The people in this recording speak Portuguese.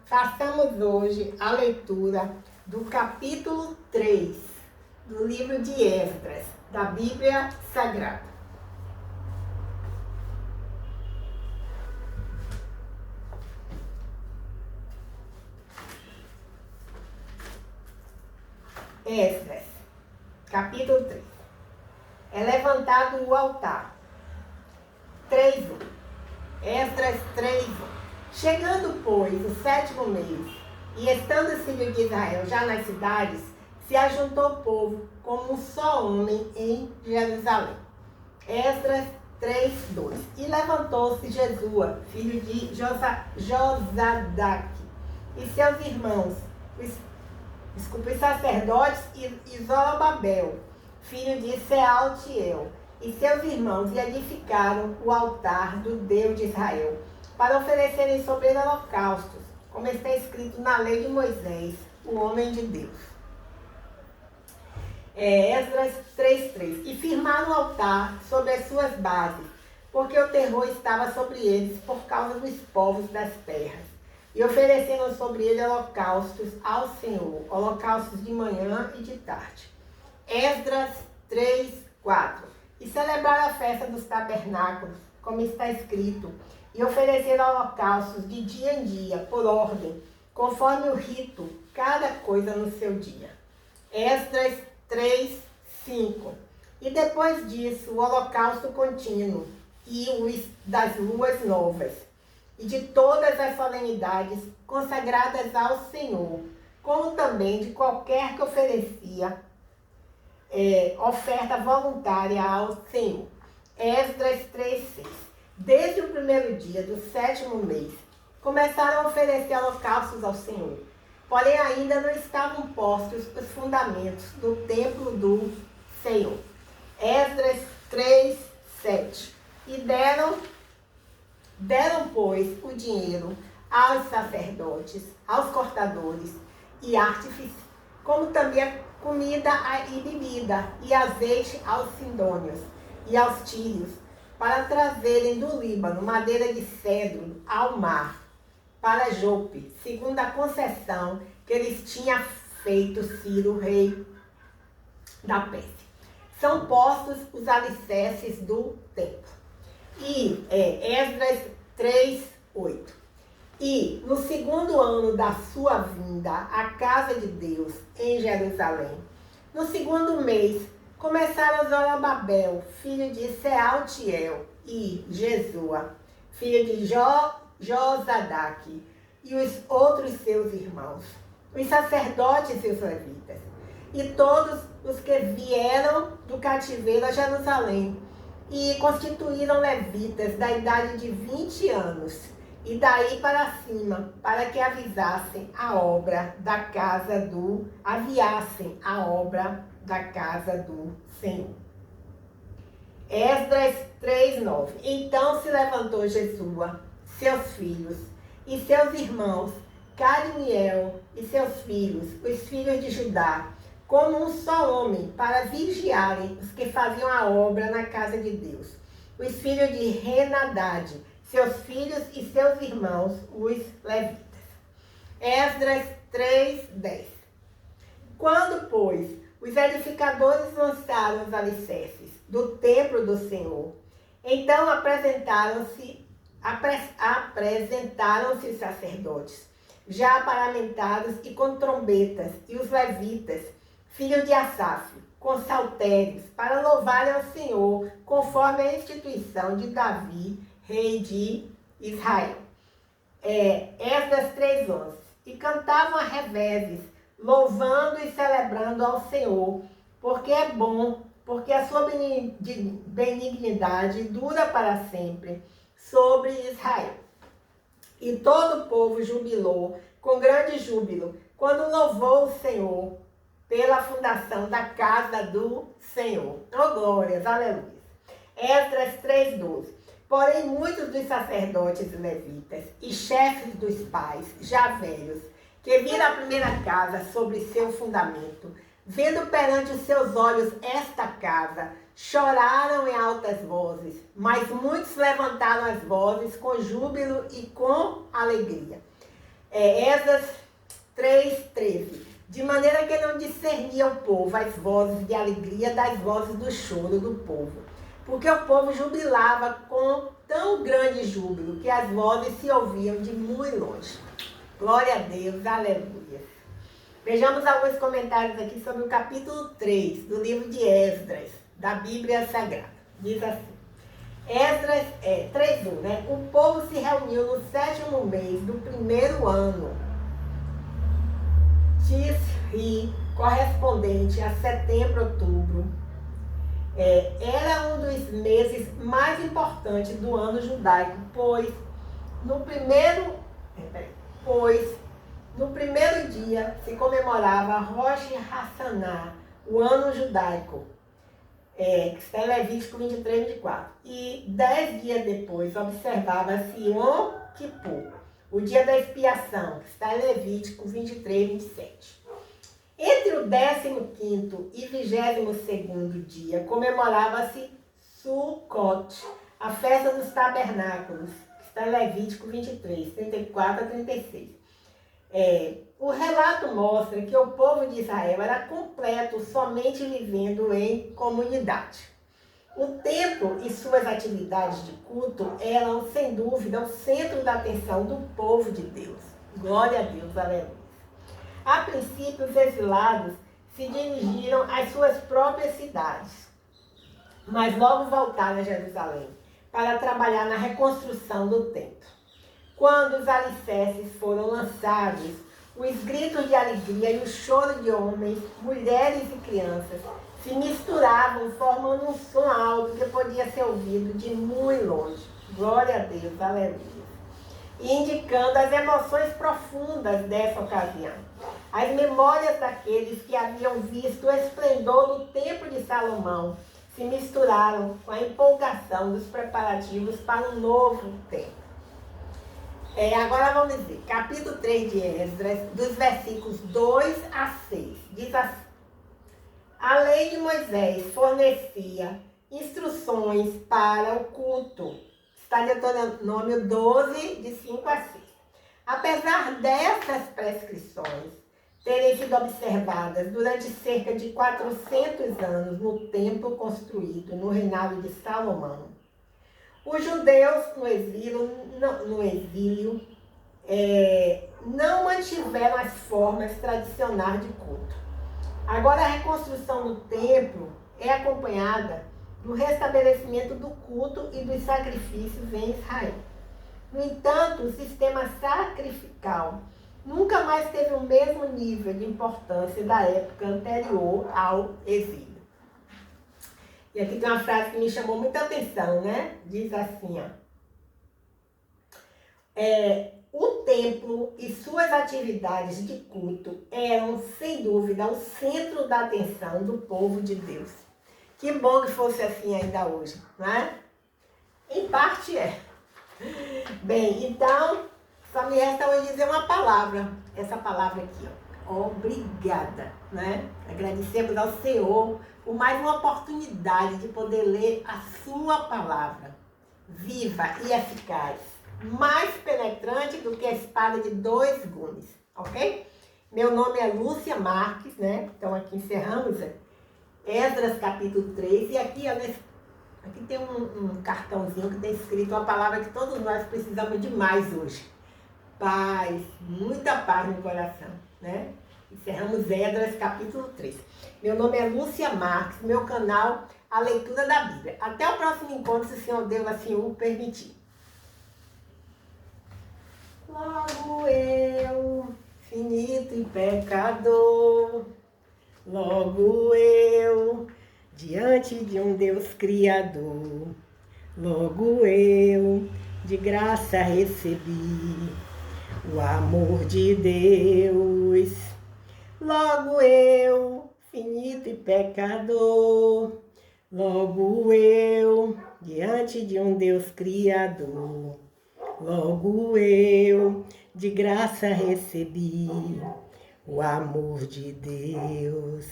Façamos hoje a leitura do capítulo 3 do livro de Esdras, da Bíblia Sagrada. Esdras, capítulo 3. É levantado o altar. 3:1. Esdras 3:1. Chegando, pois, o 7º mês, e estando o filho de Israel já nas cidades, se ajuntou o povo como um só homem em Jerusalém. Esdras 3:2. E levantou-se Jesua, filho de Josadaque, e seus irmãos, os sacerdotes, e Zorobabel, filho de Sealtiel, e seus irmãos, e edificaram o altar do Deus de Israel, para oferecerem sobre ele holocaustos, como está escrito na lei de Moisés, o homem de Deus. Esdras 3:3. E firmaram o altar sobre as suas bases, porque o terror estava sobre eles por causa dos povos das terras. E ofereceram sobre ele holocaustos ao Senhor, holocaustos de manhã e de tarde. Esdras 3:4. E celebraram a festa dos tabernáculos, como está escrito, e ofereceram holocaustos de dia em dia, por ordem, conforme o rito, cada coisa no seu dia. Esdras 3:5. E depois disso, o holocausto contínuo e os das luas novas, e de todas as solenidades consagradas ao Senhor, como também de qualquer que oferecia oferta voluntária ao Senhor. Esdras 3:6. Desde o primeiro dia do 7º mês, começaram a oferecer holocaustos ao Senhor. Porém, ainda não estavam postos os fundamentos do templo do Senhor. Esdras 3:7. E deram, pois, o dinheiro aos sacerdotes, aos cortadores e artífices, como também a comida e bebida, e azeite aos sidônios e aos tírios, para trazerem do Líbano madeira de cedro ao mar, para Jope, segundo a concessão que eles tinham feito Ciro, rei da Pérsia. São postos os alicerces do templo. E Esdras 3:8. E no 2º ano da sua vinda à casa de Deus em Jerusalém, no 2º mês, começaram Zorobabel, filho de Sealtiel, e Jesua, filho de Josadaque, e os outros seus irmãos, os sacerdotes e os levitas, e todos os que vieram do cativeiro a Jerusalém, e constituíram levitas da idade de 20 anos, e daí para cima, para que aviassem a obra da casa do Senhor. Esdras 3:9. Então se levantou Jesua, seus filhos, e seus irmãos, Cadmiel e seus filhos, os filhos de Judá, como um só homem, para vigiarem os que faziam a obra na casa de Deus. Os filhos de Henadad, seus filhos e seus irmãos, os levitas. Esdras 3:10. Quando, pois, os edificadores lançaram os alicerces do templo do Senhor, então apresentaram-se os sacerdotes, já paramentados e com trombetas, e os levitas, filhos de Asaf, com saltérios, para louvarem ao Senhor, conforme a instituição de Davi, rei de Israel. Esdras 3:11. E cantavam a reveses, louvando e celebrando ao Senhor, porque é bom, porque a sua benignidade dura para sempre sobre Israel. E todo o povo jubilou com grande júbilo, quando louvou o Senhor pela fundação da casa do Senhor. Oh, glórias, aleluia. Esdras 3:12. Porém, muitos dos sacerdotes e levitas e chefes dos pais, já velhos, que viram a primeira casa sobre seu fundamento, vendo perante os seus olhos esta casa, choraram em altas vozes, mas muitos levantaram as vozes com júbilo e com alegria. Esdras 3:13. De maneira que não discernia o povo as vozes de alegria das vozes do choro do povo. Porque o povo jubilava com tão grande júbilo que as vozes se ouviam de muito longe. Glória a Deus, aleluia. Vejamos alguns comentários aqui sobre o capítulo 3 do livro de Esdras, da Bíblia Sagrada. Diz assim: Esdras 3:1, né? O povo se reuniu no 7º mês do primeiro ano, Tisri, correspondente a setembro, outubro. Era um dos meses mais importantes do ano judaico, pois no primeiro dia se comemorava Rosh Hashanah, o ano judaico, que está em Levítico 23:24. E 10 dias depois observava-se Yom Kippur, o dia da expiação, que está em Levítico 23:27. Entre o 15º e 22º dia comemorava-se Sukkot, a festa dos tabernáculos, que está em Levítico 23:34-36. O relato mostra que o povo de Israel era completo somente vivendo em comunidade. O templo e suas atividades de culto eram, sem dúvida, o centro da atenção do povo de Deus. Glória a Deus, aleluia. A princípio, os exilados se dirigiram às suas próprias cidades, mas logo voltaram a Jerusalém para trabalhar na reconstrução do templo. Quando os alicerces foram lançados, os gritos de alegria e o choro de homens, mulheres e crianças se misturavam, formando um som alto que podia ser ouvido de muito longe. Glória a Deus, aleluia. E indicando as emoções profundas dessa ocasião. As memórias daqueles que haviam visto o esplendor do Templo de Salomão se misturaram com a empolgação dos preparativos para um novo templo. Agora vamos ver, capítulo 3 de Esdras, dos versículos 2 a 6, diz assim: A lei de Moisés fornecia instruções para o culto. Está em Deuteronômio 12, de 5 a 6. Apesar dessas prescrições terem sido observadas durante cerca de 400 anos no templo construído no reinado de Salomão, os judeus no exílio não mantiveram as formas tradicionais de culto. Agora a reconstrução do templo é acompanhada do restabelecimento do culto e dos sacrifícios em Israel. No entanto, o sistema sacrificial nunca mais teve o mesmo nível de importância da época anterior ao exílio. E aqui tem uma frase que me chamou muita atenção, né? Diz assim, o templo e suas atividades de culto eram, sem dúvida, o centro da atenção do povo de Deus. Que bom que fosse assim ainda hoje, né? Em parte é. Bem, então, só me resta hoje dizer uma palavra. Essa palavra aqui, obrigada, né? Agradecemos ao Senhor por mais uma oportunidade de poder ler a sua palavra, viva e eficaz, mais penetrante do que a espada de 2 gumes, ok? Meu nome é Lúcia Marques, né? Então aqui encerramos Esdras capítulo 3 e aqui tem um cartãozinho que tem escrito uma palavra que todos nós precisamos demais hoje. Paz, muita paz no coração, né? Encerramos Esdras capítulo 3. Meu nome é Lúcia Marques, meu canal A Leitura da Bíblia. Até o próximo encontro, se o Senhor Deus assim o permitir. Logo eu, finito e pecador, logo eu, diante de um Deus Criador, logo eu, de graça recebi o amor de Deus. Logo eu, finito e pecador, logo eu, diante de um Deus Criador, logo eu, de graça recebi o amor de Deus.